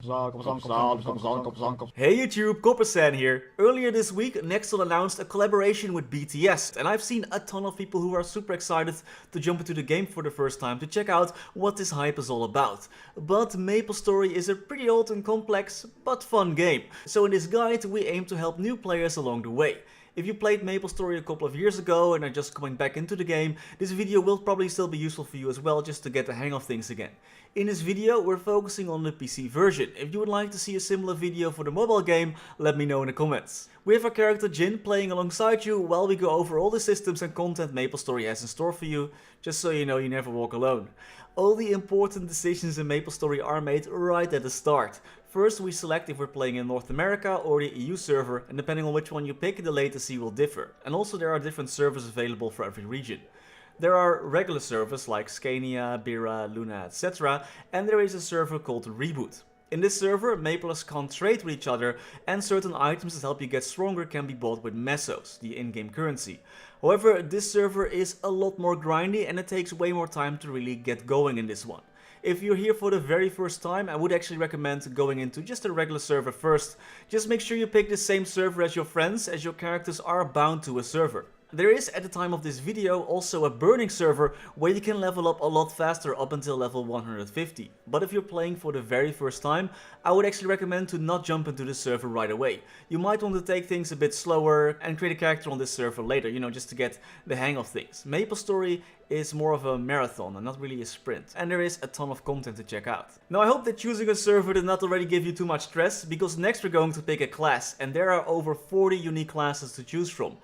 Hey YouTube, Coppersan here. Earlier this week, Nexon announced a collaboration with BTS, and I've seen a ton of people who are super excited to jump into the game for the first time to check out what this hype is all about. But MapleStory is a pretty old and complex, but fun game. So in this guide, we aim to help new players along the way. If you played MapleStory a couple of years ago and are just coming back into the game, this video will probably still be useful for you as well, just to get the hang of things again. In this video, we're focusing on the PC version. If you would like to see a similar video for the mobile game, let me know in the comments. We have our character Jin playing alongside you while we go over all the systems and content MapleStory has in store for you, just so you know you never walk alone. All the important decisions in MapleStory are made right at the start. First, we select if we're playing in North America or the EU server, and depending on which one you pick, the latency will differ. And also there are different servers available for every region. There are regular servers like Scania, Bira, Luna, etc. and there is a server called Reboot. In this server, Maplers can't trade with each other, and certain items that help you get stronger can be bought with Mesos, the in-game currency. However, this server is a lot more grindy and it takes way more time to really get going in this one. If you're here for the very first time, I would actually recommend going into just a regular server first. Just make sure you pick the same server as your friends, as your characters are bound to a server. There is, at the time of this video, also a burning server where you can level up a lot faster up until level 150. But if you're playing for the very first time, I would actually recommend to not jump into the server right away. You might want to take things a bit slower and create a character on this server later, you know, just to get the hang of things. MapleStory is more of a marathon and not really a sprint, and there is a ton of content to check out. Now I hope that choosing a server did not already give you too much stress, because next we're going to pick a class, and there are over 40 unique classes to choose from.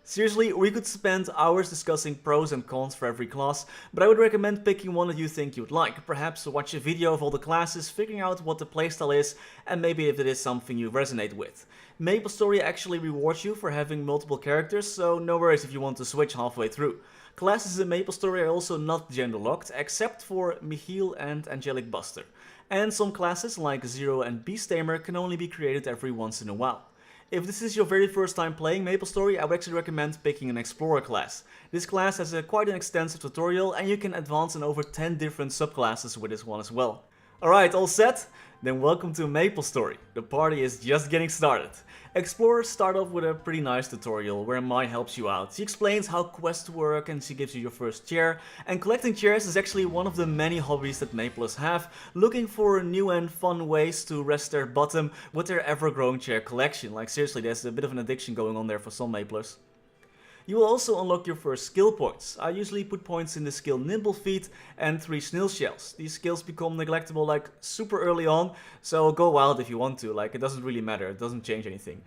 Seriously, we could spend hours discussing pros and cons for every class, but I would recommend picking one that you think you'd like. Perhaps watch a video of all the classes, figuring out what the playstyle is, and maybe if it is something you resonate with. MapleStory actually rewards you for having multiple characters, so no worries if you want to switch halfway through. Classes in MapleStory are also not gender locked, except for Michiel and Angelic Buster. And some classes like Zero and Beastamer can only be created every once in a while. If this is your very first time playing MapleStory, I would actually recommend picking an Explorer class. This class has quite an extensive tutorial and you can advance in over 10 different subclasses with this one as well. Alright, all set? Then welcome to MapleStory. The party is just getting started. Explorers start off with a pretty nice tutorial where Mai helps you out. She explains how quests work and she gives you your first chair. And collecting chairs is actually one of the many hobbies that Maplers have, looking for new and fun ways to rest their bottom with their ever-growing chair collection. Like seriously, there's a bit of an addiction going on there for some Maplers. You will also unlock your first skill points. I usually put points in the skill Nimble Feet and 3 snail shells. These skills become neglectable like super early on, so go wild if you want to, like it doesn't really matter, it doesn't change anything.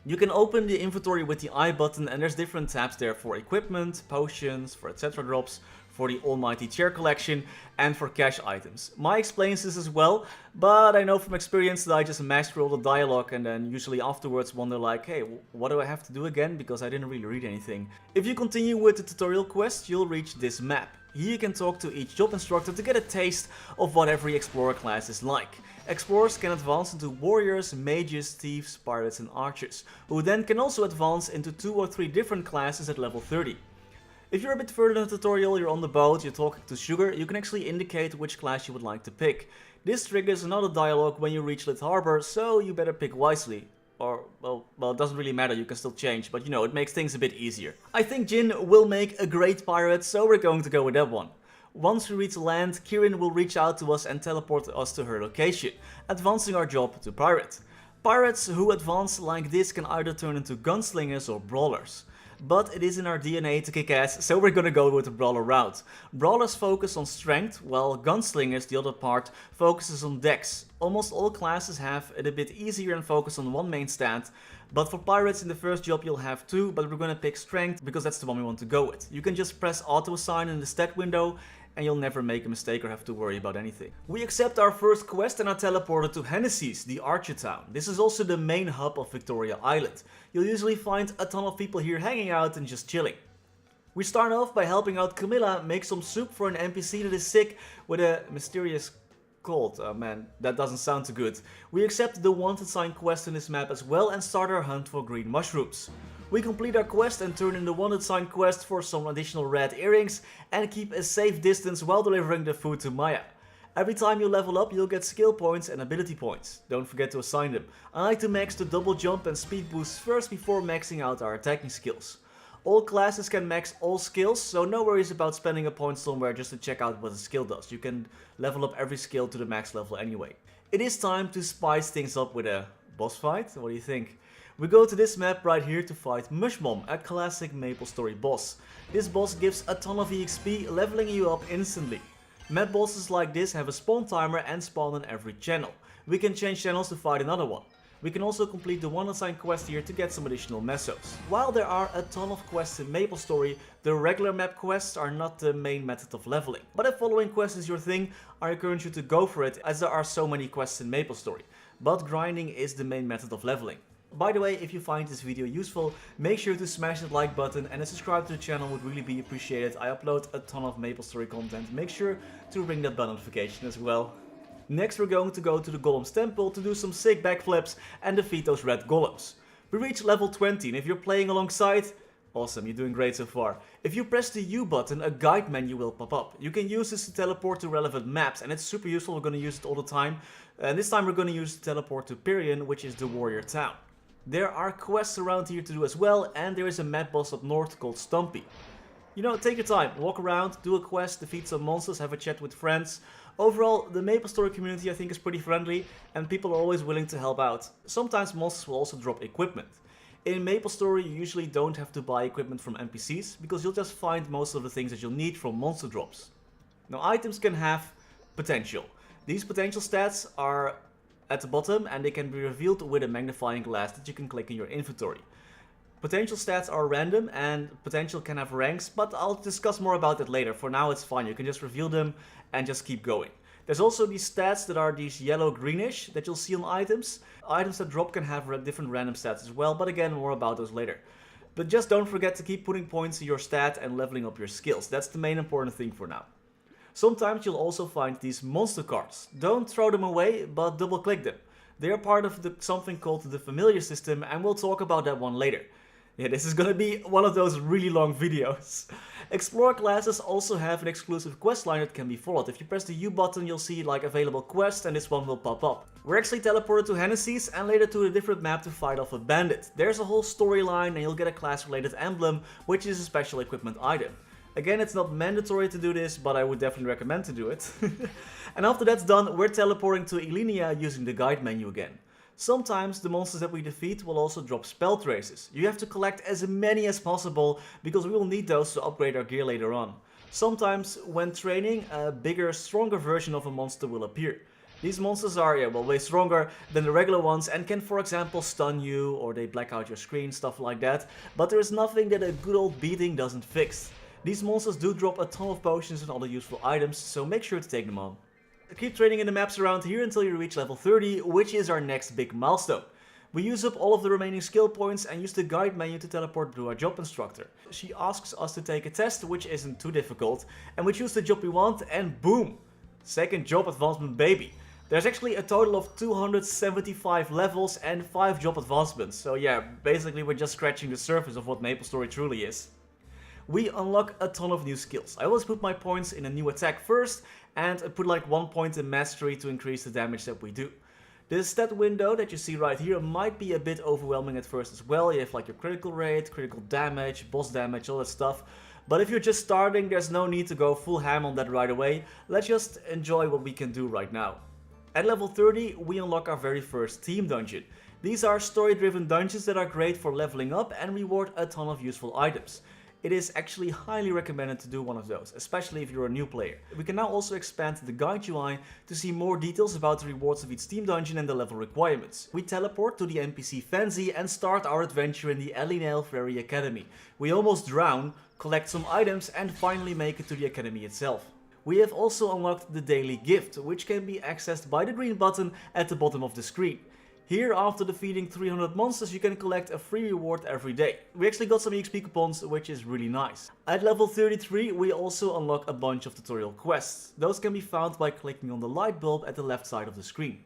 You can open the inventory with the I button and there's different tabs there for equipment, potions, for etc drops, for the almighty chair collection, and for cash items. Mai explains this as well, but I know from experience that I just mash through all the dialogue and then usually afterwards wonder like, hey, what do I have to do again, because I didn't really read anything. If you continue with the tutorial quest, you'll reach this map. Here you can talk to each job instructor to get a taste of what every explorer class is like. Explorers can advance into warriors, mages, thieves, pirates and archers, who then can also advance into 2 or 3 different classes at level 30. If you're a bit further in the tutorial, you're on the boat, you're talking to Sugar, you can actually indicate which class you would like to pick. This triggers another dialogue when you reach Lit Harbor, so you better pick wisely. Or, well, it doesn't really matter, you can still change, but you know, it makes things a bit easier. I think Jin will make a great pirate, so we're going to go with that one. Once we reach land, Quin will reach out to us and teleport us to her location, advancing our job to pirate. Pirates who advance like this can either turn into gunslingers or brawlers. But it is in our DNA to kick ass, so we're gonna go with the brawler route. Brawlers focus on strength, while gunslingers, the other part, focuses on dex. Almost all classes have it a bit easier and focus on one main stat, but for pirates in the first job you'll have 2, but we're gonna pick strength because that's the one we want to go with. You can just press auto assign in the stat window and you'll never make a mistake or have to worry about anything. We accept our first quest and are teleported to Hennessy's, the Archer town. This is also the main hub of Victoria Island. You'll usually find a ton of people here hanging out and just chilling. We start off by helping out Camilla make some soup for an NPC that is sick with a mysterious cold. Oh man, that doesn't sound too good. We accept the wanted sign quest in this map as well and start our hunt for green mushrooms. We complete our quest and turn in the wanted sign quest for some additional red earrings and keep a safe distance while delivering the food to Maya. Every time you level up, you'll get skill points and ability points. Don't forget to assign them. I like to max the double jump and speed boosts first before maxing out our attacking skills. All classes can max all skills, so no worries about spending a point somewhere just to check out what a skill does. You can level up every skill to the max level anyway. It is time to spice things up with a boss fight. What do you think? We go to this map right here to fight Mushmom, a classic MapleStory boss. This boss gives a ton of EXP, leveling you up instantly. Map bosses like this have a spawn timer and spawn on every channel. We can change channels to fight another one. We can also complete the one assigned quest here to get some additional Mesos. While there are a ton of quests in MapleStory, the regular map quests are not the main method of leveling. But if following quests is your thing, I encourage you to go for it, as there are so many quests in MapleStory. But grinding is the main method of leveling. By the way, if you find this video useful, make sure to smash that like button, and a subscribe to the channel would really be appreciated. I upload a ton of MapleStory content, make sure to ring that bell notification as well. Next we're going to go to the Golem's temple to do some sick backflips and defeat those red golems. We reach level 20, and if you're playing alongside, awesome, you're doing great so far. If you press the U button, a guide menu will pop up. You can use this to teleport to relevant maps, and it's super useful. We're going to use it all the time. And this time we're going to use it to teleport to Pirion, which is the warrior town. There are quests around here to do as well, and there is a map boss up north called Stumpy. You know, take your time, walk around, do a quest, defeat some monsters, have a chat with friends. Overall, the MapleStory community I think is pretty friendly, and people are always willing to help out. Sometimes monsters will also drop equipment. In MapleStory you usually don't have to buy equipment from NPCs, because you'll just find most of the things that you'll need from monster drops. Now items can have potential. These potential stats are at the bottom, and they can be revealed with a magnifying glass that you can click in your inventory. Potential stats are random, and potential can have ranks, but I'll discuss more about that later. For now it's fine, you can just reveal them and just keep going. There's also these stats that are these yellow-greenish that you'll see on items. Items that drop can have different random stats as well, but again, more about those later. But just don't forget to keep putting points in your stat and leveling up your skills. That's the main important thing for now. Sometimes you'll also find these monster cards. Don't throw them away, but double click them. They are part of something called the familiar system, and we'll talk about that one later. Yeah, this is gonna be one of those really long videos. Explorer classes also have an exclusive quest line that can be followed. If you press the U button, you'll see like available quests, and this one will pop up. We're actually teleported to Hennessy's and later to a different map to fight off a bandit. There's a whole storyline, and you'll get a class related emblem, which is a special equipment item. Again, it's not mandatory to do this, but I would definitely recommend to do it. And after that's done, we're teleporting to Ilinia using the guide menu again. Sometimes the monsters that we defeat will also drop spell traces. You have to collect as many as possible, because we will need those to upgrade our gear later on. Sometimes, when training, a bigger, stronger version of a monster will appear. These monsters are, way stronger than the regular ones and can, for example, stun you, or they black out your screen, stuff like that. But there is nothing that a good old beating doesn't fix. These monsters do drop a ton of potions and other useful items, so make sure to take them on. Keep training in the maps around here until you reach level 30, which is our next big milestone. We use up all of the remaining skill points and use the guide menu to teleport to our job instructor. She asks us to take a test, which isn't too difficult, and we choose the job we want, and boom! Second job advancement, baby. There's actually a total of 275 levels and 5 job advancements, so yeah, basically we're just scratching the surface of what MapleStory truly is. We unlock a ton of new skills. I always put my points in a new attack first, and put like 1 point in mastery to increase the damage that we do. The stat window that you see right here might be a bit overwhelming at first as well. You have like your critical rate, critical damage, boss damage, all that stuff. But if you're just starting, there's no need to go full ham on that right away. Let's just enjoy what we can do right now. At level 30, we unlock our very first team dungeon. These are story-driven dungeons that are great for leveling up and reward a ton of useful items. It is actually highly recommended to do one of those, especially if you're a new player. We can now also expand the guide UI to see more details about the rewards of each team dungeon and the level requirements. We teleport to the NPC Fancy and start our adventure in the Elinale Fairy Academy. We almost drown, collect some items, and finally make it to the academy itself. We have also unlocked the daily gift, which can be accessed by the green button at the bottom of the screen. Here, after defeating 300 monsters, you can collect a free reward every day. We actually got some EXP coupons, which is really nice. At level 33, we also unlock a bunch of tutorial quests. Those can be found by clicking on the light bulb at the left side of the screen.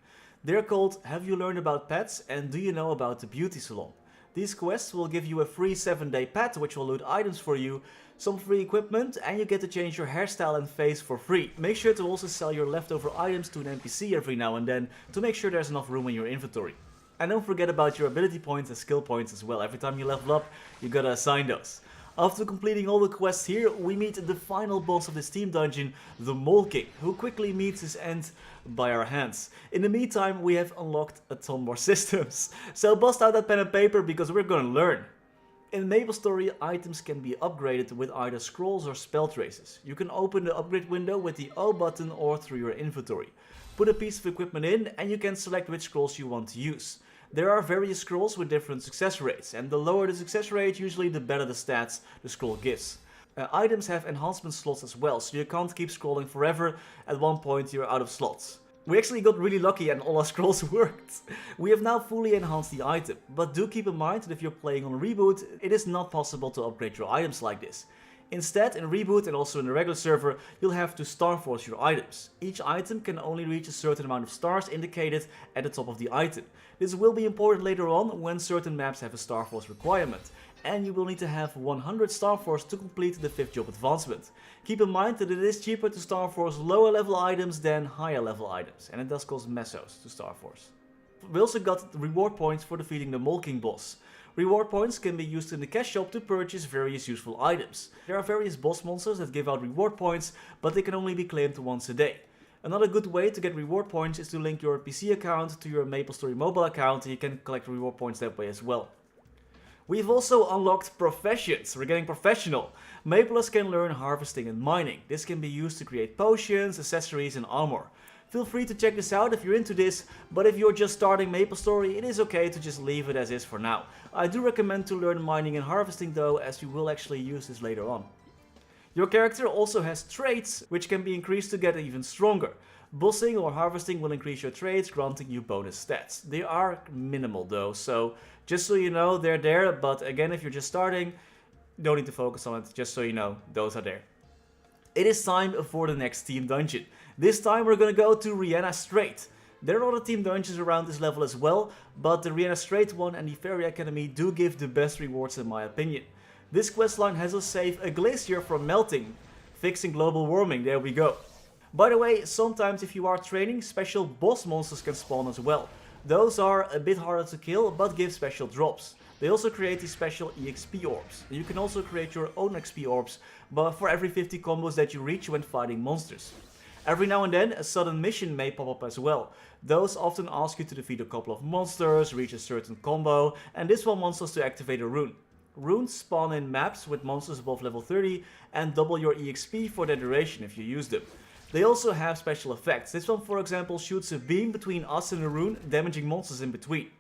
They're called Have You Learned About Pets and Do You Know About the Beauty Salon? These quests will give you a free 7-day pet, which will loot items for you. some free equipment, and you get to change your hairstyle and face for free. Make sure to also sell your leftover items to an NPC every now and then to make sure there's enough room in your inventory. And don't forget about your ability points and skill points as well. Every time you level up, you gotta assign those. After completing all the quests here, we meet the final boss of this team dungeon, the Mole King, who quickly meets his end by our hands. In the meantime, we have unlocked a ton more systems. So bust out that pen and paper because we're gonna learn. In MapleStory, items can be upgraded with either scrolls or spell traces. You can open the upgrade window with the O button or through your inventory. Put a piece of equipment in and you can select which scrolls you want to use. There are various scrolls with different success rates, and the lower the success rate, usually the better the stats the scroll gives. Items have enhancement slots as well, so you can't keep scrolling forever. At one point you're out of slots. We actually got really lucky and all our scrolls worked. We have now fully enhanced the item, but do keep in mind that if you're playing on Reboot, it is not possible to upgrade your items like this. Instead, in Reboot and also in the regular server, you'll have to Star Force your items. Each item can only reach a certain amount of stars indicated at the top of the item. This will be important later on when certain maps have a Star Force requirement, and you will need to have 100 Star Force to complete the 5th job advancement. Keep in mind that it is cheaper to Star Force lower level items than higher level items, and it does cost Mesos to Star Force. We also got reward points for defeating the Mole King boss. Reward points can be used in the cash shop to purchase various useful items. There are various boss monsters that give out reward points, but they can only be claimed once a day. Another good way to get reward points is to link your PC account to your MapleStory mobile account, and you can collect reward points that way as well. We've also unlocked professions. We're getting professional. Maplers can learn harvesting and mining. This can be used to create potions, accessories and armor. Feel free to check this out if you're into this, but if you're just starting MapleStory, it is okay to just leave it as is for now. I do recommend to learn mining and harvesting though, as you will actually use this later on. Your character also has traits, which can be increased to get even stronger. Bossing or harvesting will increase your traits, granting you bonus stats. They are minimal though, so just so you know, they're there, but again, if you're just starting, don't need to focus on it, just so you know, those are there. It is time for the next team dungeon. This time we're gonna go to Rihanna Strait. There are other team dungeons around this level as well, but the Rihanna Strait one and the Fairy Academy do give the best rewards in my opinion. This questline has us save a glacier from melting, fixing global warming, there we go. By the way, sometimes if you are training, special boss monsters can spawn as well. Those are a bit harder to kill, but give special drops. They also create these special EXP orbs. You can also create your own XP orbs, but for every 50 combos that you reach when fighting monsters. Every now and then, a sudden mission may pop up as well. Those often ask you to defeat a couple of monsters, reach a certain combo, and this one wants us to activate a rune. Runes spawn in maps with monsters above level 30 and double your EXP for their duration if you use them. They also have special effects. This one, for example, shoots a beam between us and a rune, damaging monsters in between.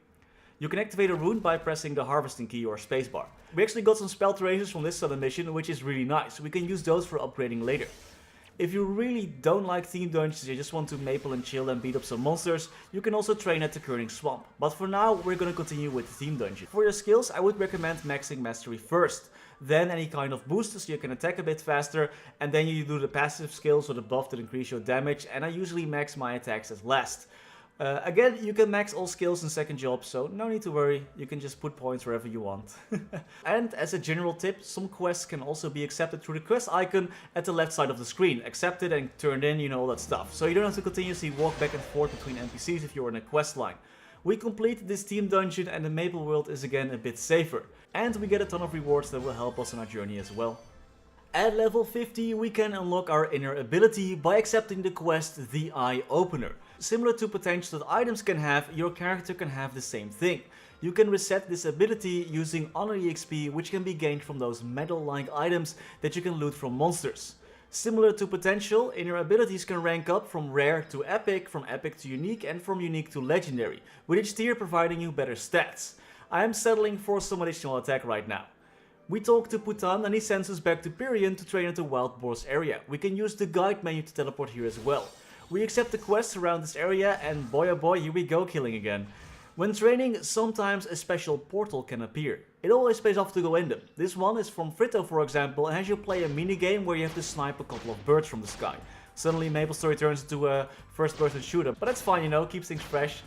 You can activate a rune by pressing the harvesting key or spacebar. We actually got some spell tracers from this sudden mission, which is really nice. We can use those for upgrading later. If you really don't like team dungeons, you just want to maple and chill and beat up some monsters, you can also train at the Coninck swamp. But for now, we're gonna continue with the team dungeon. For your skills, I would recommend maxing mastery first. Then any kind of boosters so you can attack a bit faster, and then you do the passive skills or the buff to increase your damage, and I usually max my attacks as last. Again, you can max all skills in second job, so no need to worry, you can just put points wherever you want. And as a general tip, some quests can also be accepted through the quest icon at the left side of the screen. Accepted and turned in, you know, all that stuff. So you don't have to continuously walk back and forth between NPCs if you're in a quest line. We complete this team dungeon and the Maple world is again a bit safer. And we get a ton of rewards that will help us on our journey as well. At level 50 we can unlock our inner ability by accepting the quest The Eye Opener. Similar to potential that items can have, your character can have the same thing. You can reset this ability using honor EXP, which can be gained from those medal-like items that you can loot from monsters. Similar to potential, inner abilities can rank up from rare to epic, from epic to unique, and from unique to legendary, with each tier providing you better stats. I am settling for some additional attack right now. We talk to Putan and he sends us back to Pirion to train at the Wild Boars area. We can use the guide menu to teleport here as well. We accept the quests around this area and boy oh boy, here we go killing again. When training, sometimes a special portal can appear. It always pays off to go in them. This one is from Fritto for example, and has you play a minigame where you have to snipe a couple of birds from the sky. Suddenly MapleStory turns into a first person shooter, but that's fine, you know, keeps things fresh.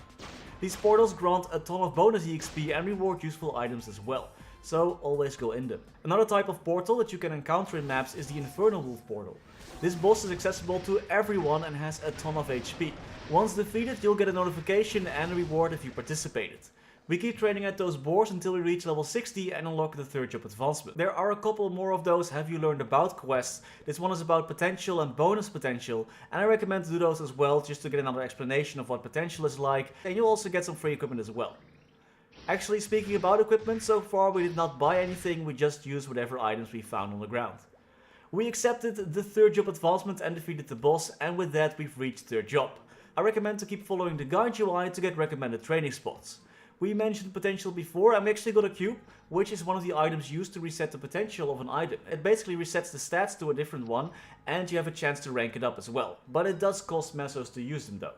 These portals grant a ton of bonus EXP and reward useful items as well. so always go in them. Another type of portal that you can encounter in maps is the Infernal Wolf portal. This boss is accessible to everyone and has a ton of HP. Once defeated, you'll get a notification and a reward if you participated. We keep training at those boars until we reach level 60 and unlock the third job advancement. There are a couple more of those Have You Learned About quests. This one is about potential and bonus potential, and I recommend to do those as well just to get another explanation of what potential is like, and you'll also get some free equipment as well. Actually, speaking about equipment, so far we did not buy anything, we just used whatever items we found on the ground. We accepted the third job advancement and defeated the boss, and with that we've reached third job. I recommend to keep following the guide UI to get recommended training spots. We mentioned potential before, and we actually got a cube, which is one of the items used to reset the potential of an item. It basically resets the stats to a different one, and you have a chance to rank it up as well. But it does cost Mesos to use them though.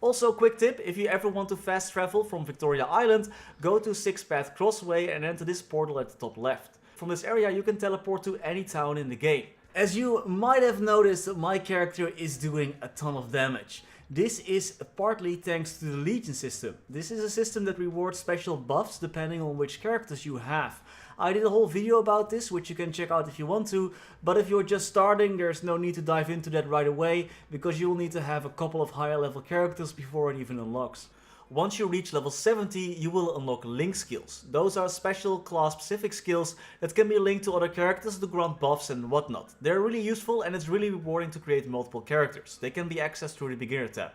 Also, quick tip, if you ever want to fast travel from Victoria Island, go to 6-Path Crossway and enter this portal at the top left. From this area you can teleport to any town in the game. As you might have noticed, my character is doing a ton of damage. This is partly thanks to the Legion system. This is a system that rewards special buffs depending on which characters you have. I did a whole video about this, which you can check out if you want to, but if you're just starting, there's no need to dive into that right away, because you'll need to have a couple of higher level characters before it even unlocks. Once you reach level 70, you will unlock link skills. Those are special class specific skills that can be linked to other characters to grant buffs and whatnot. They're really useful and it's really rewarding to create multiple characters. They can be accessed through the beginner tab.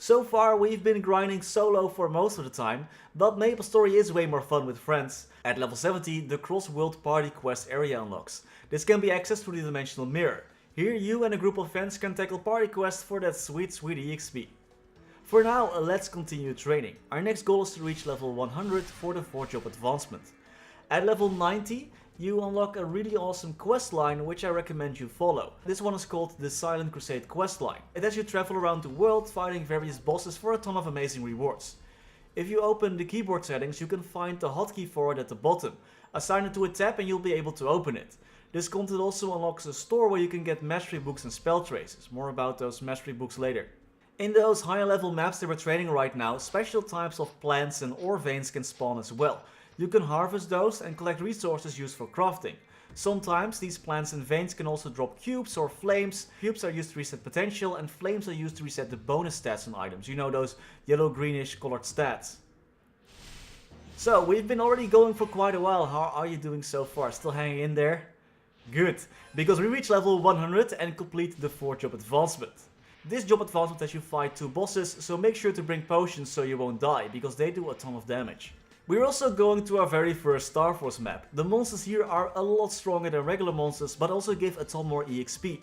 So far we've been grinding solo for most of the time, but MapleStory is way more fun with friends. At level 70, the Cross-World Party Quest area unlocks. This can be accessed through the Dimensional Mirror. Here you and a group of friends can tackle party quests for that sweet EXP. For now, let's continue training. Our next goal is to reach level 100 for the 4th job advancement. At level 90, you unlock a really awesome quest line which I recommend you follow. This one is called the Silent Crusade quest line. It lets you travel around the world fighting various bosses for a ton of amazing rewards. If you open the keyboard settings, you can find the hotkey for it at the bottom. Assign it to a tab and you'll be able to open it. This content also unlocks a store where you can get mastery books and spell traces. More about those mastery books later. In those higher level maps that we're training right now, special types of plants and ore veins can spawn as well. You can harvest those and collect resources used for crafting. Sometimes these plants and veins can also drop cubes or flames. Cubes are used to reset potential and flames are used to reset the bonus stats on items. You know, those yellow greenish colored stats. So we've been already going for quite a while. How are you doing so far? Still hanging in there? Good, because we reach level 100 and complete the 4th job advancement. This job advancement lets you fight 2 bosses, so make sure to bring potions so you won't die, because they do a ton of damage. We're also going to our very first Star Force map. The monsters here are a lot stronger than regular monsters, but also give a ton more EXP.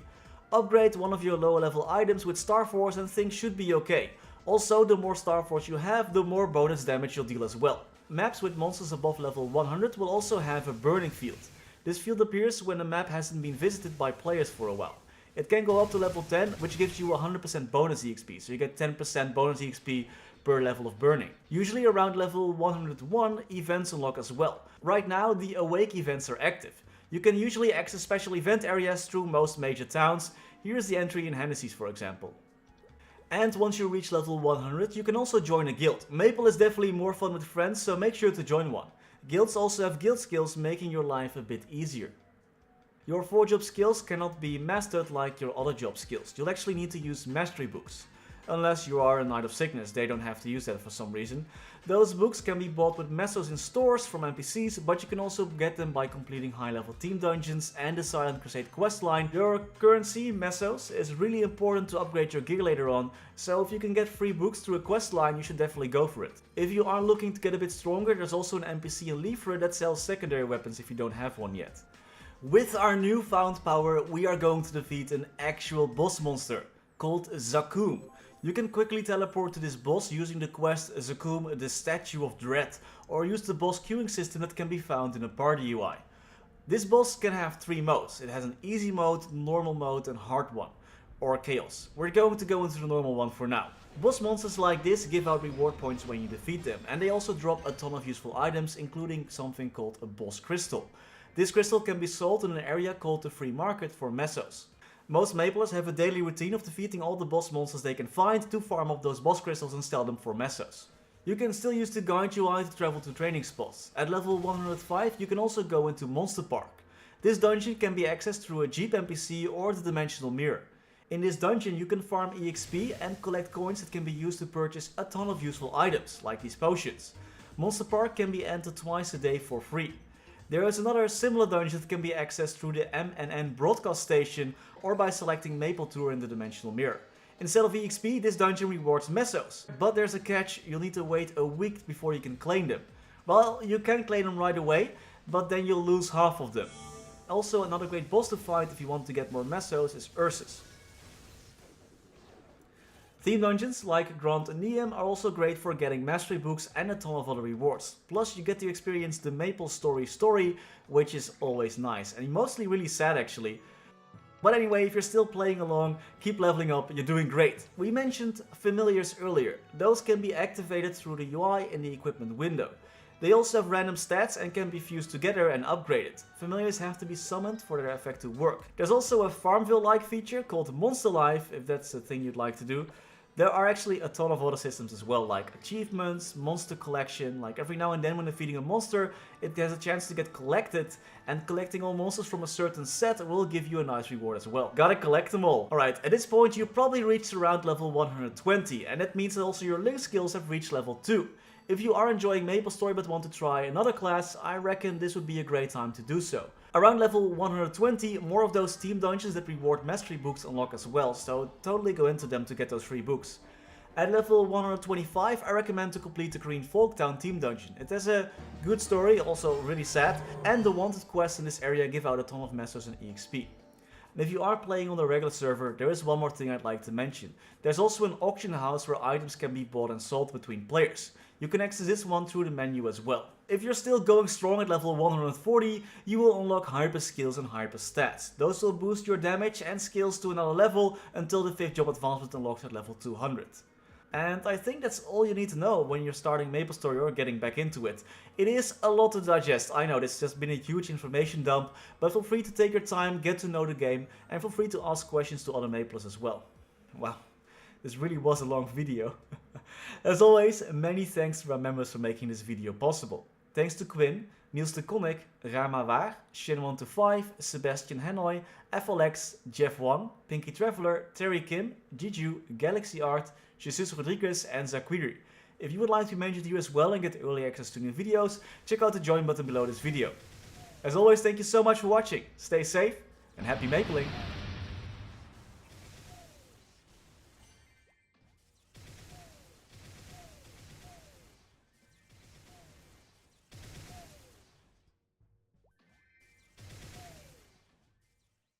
Upgrade one of your lower level items with Star Force and things should be okay. Also, the more Star Force you have, the more bonus damage you'll deal as well. Maps with monsters above level 100 will also have a burning field. This field appears when the map hasn't been visited by players for a while. It can go up to level 10, which gives you 100% bonus EXP, so you get 10% bonus EXP per level of burning. Usually around level 101, events unlock as well. Right now, the Awake events are active. You can usually access special event areas through most major towns. Here's the entry in Hennessy's, for example. And once you reach level 100, you can also join a guild. Maple is definitely more fun with friends, so make sure to join one. Guilds also have guild skills, making your life a bit easier. Your 4 job skills cannot be mastered like your other job skills. You'll actually need to use mastery books. Unless you are a Knight of Sickness, they don't have to use that for some reason. Those books can be bought with Mesos in stores from NPCs, but you can also get them by completing high level team dungeons and the Silent Crusade questline. Your currency, Mesos, is really important to upgrade your gear later on, so if you can get free books through a questline, you should definitely go for it. If you are looking to get a bit stronger, there's also an NPC in Leafra that sells secondary weapons if you don't have one yet. With our newfound power, we are going to defeat an actual boss monster called Zakum. You can quickly teleport to this boss using the quest Zakum, the Statue of Dread, or use the boss queuing system that can be found in a party UI. This boss can have 3 modes. It has an easy mode, normal mode and hard one, or chaos. We're going to go into the normal one for now. Boss monsters like this give out reward points when you defeat them, and they also drop a ton of useful items, including something called a boss crystal. This crystal can be sold in an area called the free market for Mesos. Most Maplers have a daily routine of defeating all the boss monsters they can find to farm up those boss crystals and sell them for Mesos. You can still use the guide UI to travel to training spots. At level 105 you can also go into Monster Park. This dungeon can be accessed through a Jeep NPC or the dimensional mirror. In this dungeon you can farm EXP and collect coins that can be used to purchase a ton of useful items, like these potions. Monster Park can be entered twice a day for free. There is another similar dungeon that can be accessed through the MNN broadcast station or by selecting Maplestory in the dimensional mirror. Instead of EXP, this dungeon rewards Mesos, but there's a catch: you'll need to wait a week before you can claim them. Well, you can claim them right away, but then you'll lose half of them. Also, another great boss to fight if you want to get more Mesos is Ursus. Theme dungeons like Grand Neum are also great for getting mastery books and a ton of other rewards. Plus you get to experience the MapleStory story, which is always nice and mostly really sad actually. But anyway, if you're still playing along, keep leveling up, you're doing great. We mentioned familiars earlier. Those can be activated through the UI in the equipment window. They also have random stats and can be fused together and upgraded. Familiars have to be summoned for their effect to work. There's also a Farmville-like feature called Monster Life, if that's a thing you'd like to do. There are actually a ton of other systems as well, like achievements, monster collection. Like every now and then when defeating a monster, it has a chance to get collected, and collecting all monsters from a certain set will give you a nice reward as well. Gotta collect them all. Alright, at this point you probably reached around level 120, and that means that also your link skills have reached level 2. If you are enjoying MapleStory but want to try another class, I reckon this would be a great time to do so. Around level 120, more of those team dungeons that reward mastery books unlock as well, so totally go into them to get those free books. At level 125, I recommend to complete the Green Folktown team dungeon. It has a good story, also really sad, and the wanted quests in this area give out a ton of Mesos and EXP. And if you are playing on the regular server, there is one more thing I'd like to mention. There's also an auction house where items can be bought and sold between players. You can access this one through the menu as well. If you're still going strong at level 140, you will unlock hyper skills and hyper stats. Those will boost your damage and skills to another level until the 5th job advancement unlocks at level 200. And I think that's all you need to know when you're starting MapleStory or getting back into it. It is a lot to digest, I know this has just been a huge information dump, but feel free to take your time, get to know the game, and feel free to ask questions to other Maplers as well. Wow, this really was a long video. As always, many thanks to our members for making this video possible. Thanks to Quin, Niels de Coninck, Raar maar waar, Shin125, Sebastian Hanoy, FLX, Jeff Wang, Pinky Traveler, Terry Kim, Jiju, Galaxy Art, Roderiguez and Zaiquiri. If you would like to be mentioned here as well and get early access to new videos, check out the join button below this video. As always, thank you so much for watching, stay safe and happy mapling!